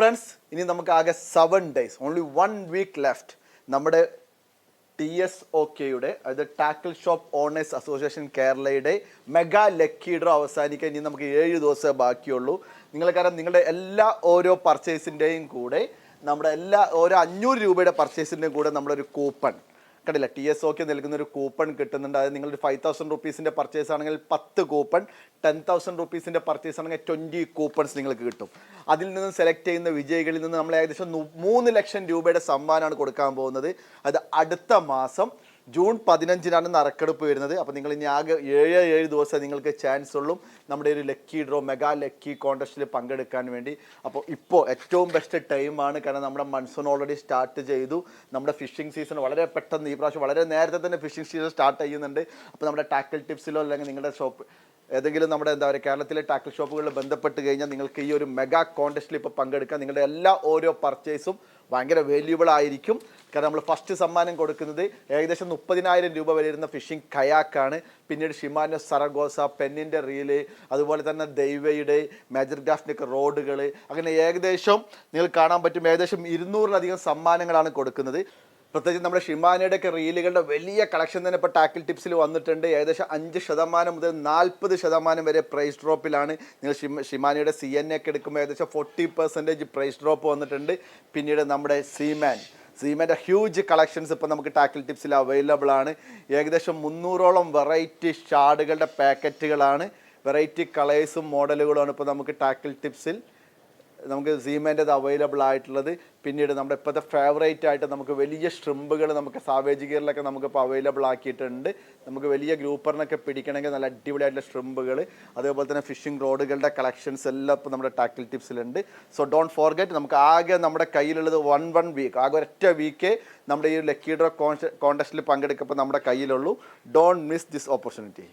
Friends, ഇനി നമുക്ക് ആകെ 7 days, ഓൺലി 1 week ലെഫ്റ്റ് നമ്മുടെ TSOKയുടെ അതായത് ടാക്കിൾ ഷോപ്പ് ഓണേഴ്സ് അസോസിയേഷൻ കേരളയുടെ മെഗാ ലക്കി ഡ്രോ അവസാനിക്കാൻ ഇനി നമുക്ക് 7 ദിവസമേ ബാക്കിയുള്ളൂ. നിങ്ങൾക്കറിയാം, നിങ്ങളുടെ എല്ലാ ഓരോ പർച്ചേസിൻ്റെയും കൂടെ നമ്മുടെ ഓരോ 500 രൂപയുടെ പർച്ചേസിൻ്റെയും കൂടെ നമ്മളൊരു കൂപ്പൺ കണ്ടില്ല, TSOK നൽകുന്ന ഒരു കൂപ്പൺ കിട്ടുന്നുണ്ട്. അതായത് നിങ്ങളൊരു 5000 റുപ്പീസിൻ്റെ പർച്ചേസ് ആണെങ്കിൽ 10 കൂപ്പൺ, 10,000 റുപ്പീസിൻ്റെ പർച്ചേസ് ആണെങ്കിൽ 20 കൂപ്പൺസ് നിങ്ങൾക്ക് കിട്ടും. അതിൽ നിന്ന് സെലക്ട് ചെയ്യുന്ന വിജയികളിൽ നിന്ന് നമ്മൾ ഏകദേശം 3 ലക്ഷം രൂപയുടെ സമ്മാനമാണ് കൊടുക്കാൻ പോകുന്നത്. അത് അടുത്ത മാസം ജൂൺ 15-നാണ് നറുക്കെടുപ്പ് വരുന്നത്. അപ്പോൾ നിങ്ങൾ ഇനി ആകെ 7 ദിവസം നിങ്ങൾക്ക് ചാൻസ് ഉള്ളൂ നമ്മുടെ ഒരു ലക്കി ഡ്രോ മെഗാ ലക്കി കോൺടെസ്റ്റിൽ പങ്കെടുക്കാൻ വേണ്ടി. അപ്പോൾ ഇപ്പോൾ ഏറ്റവും ബെസ്റ്റ് ടൈമാണ്, കാരണം നമ്മുടെ മൺസൂൺ ഓൾറെഡി സ്റ്റാർട്ട് ചെയ്തു. നമ്മുടെ ഫിഷിംഗ് സീസൺ വളരെ പെട്ടെന്ന് ഈ പ്രാവശ്യം വളരെ നേരത്തെ തന്നെ ഫിഷിംഗ് സീസൺ സ്റ്റാർട്ട് ചെയ്യുന്നുണ്ട്. അപ്പോൾ നമ്മുടെ ടാക്കിൾ ടിപ്സിലോ അല്ലെങ്കിൽ നിങ്ങളുടെ ഷോപ്പ് ഏതെങ്കിലും നമ്മുടെ കേരളത്തിലെ ടാക്കിൾ ഷോപ്പുകളിൽ ബന്ധപ്പെട്ട് കഴിഞ്ഞാൽ നിങ്ങൾക്ക് ഈ ഒരു മെഗാ കോൺടെസ്റ്റിൽ ഇപ്പോൾ പങ്കെടുക്കാം. നിങ്ങളുടെ എല്ലാ ഓരോ പർച്ചേസും ഭയങ്കര വാല്യൂബിൾ ആയിരിക്കും. കാരണം നമ്മൾ ഫസ്റ്റ് സമ്മാനം കൊടുക്കുന്നത് ഏകദേശം 30,000 രൂപ വരുന്ന ഫിഷിംഗ് കയാക്കാണ്. പിന്നീട് ഷിമാനോ സറഗോസ, പെന്നിൻ്റെ റീല്, അതുപോലെ തന്നെ ദൈവയുടെ മേജർ ഗ്രാഫിൻ്റെ റോഡുകൾ, അങ്ങനെ ഏകദേശം നിങ്ങൾ കാണാൻ പറ്റും ഏകദേശം 200-ലധികം സമ്മാനങ്ങളാണ് കൊടുക്കുന്നത്. പ്രത്യേകിച്ച് നമ്മുടെ ഷിമാനയുടെയൊക്കെ റീലുകളുടെ വലിയ കളക്ഷൻ തന്നെ ഇപ്പോൾ ടാക്കിൾ ടിപ്സിൽ വന്നിട്ടുണ്ട്. ഏകദേശം 5% മുതൽ 40% വരെ പ്രൈസ് ഡ്രോപ്പിലാണ്. നിങ്ങൾ ഷിമാനയുടെ CNA ഒക്കെ എടുക്കുമ്പോൾ ഏകദേശം 40% പ്രൈസ് ഡ്രോപ്പ് വന്നിട്ടുണ്ട്. പിന്നീട് നമ്മുടെ സീമാൻ്റെ ഹ്യൂജ് കളക്ഷൻസ് ഇപ്പോൾ നമുക്ക് ടാക്കിൾ ടിപ്സിൽ അവൈലബിൾ ആണ്. ഏകദേശം 300ഓളം വെറൈറ്റി ഷാഡുകളുടെ പാക്കറ്റുകളാണ്, വെറൈറ്റി കളേഴ്സും മോഡലുകളുമാണ് ഇപ്പോൾ നമുക്ക് ടാക്കിൾ ടിപ്സിൽ നമുക്ക് സീമേൻ്റെത് അവൈലബിൾ ആയിട്ടുള്ളത്. പിന്നീട് നമ്മുടെ ഇപ്പോഴത്തെ ഫേവറേറ്റ് ആയിട്ട് നമുക്ക് വലിയ ഷ്രിമ്പുകൾ നമുക്ക് സാവേജ് ഗിയറിലൊക്കെ നമുക്കിപ്പോൾ അവൈലബിൾ ആക്കിയിട്ടുണ്ട്. നമുക്ക് വലിയ ഗ്രൂപ്പറിനൊക്കെ പിടിക്കണമെങ്കിൽ നല്ല അടിപൊളിയായിട്ടുള്ള ഷ്രിമ്പുകൾ, അതേപോലെ തന്നെ ഫിഷിംഗ് റോഡുകളുടെ കളക്ഷൻസ് എല്ലാം ഇപ്പോൾ നമ്മുടെ ടാക്കിൾ ടിപ്സിലുണ്ട്. സോ ഡോണ്ട് ഫോർഗെറ്റ്, നമുക്ക് ആകെ നമ്മുടെ കയ്യിലുള്ളത് 1 week, ആകെ ഒരൊറ്റ വീക്കേ നമ്മുടെ ഈ ലക്കി ഡ്രോ കോൺടെസ്റ്റിൽ പങ്കെടുക്കുമ്പോൾ നമ്മുടെ കയ്യിലുള്ളൂ. Don't miss this opportunity.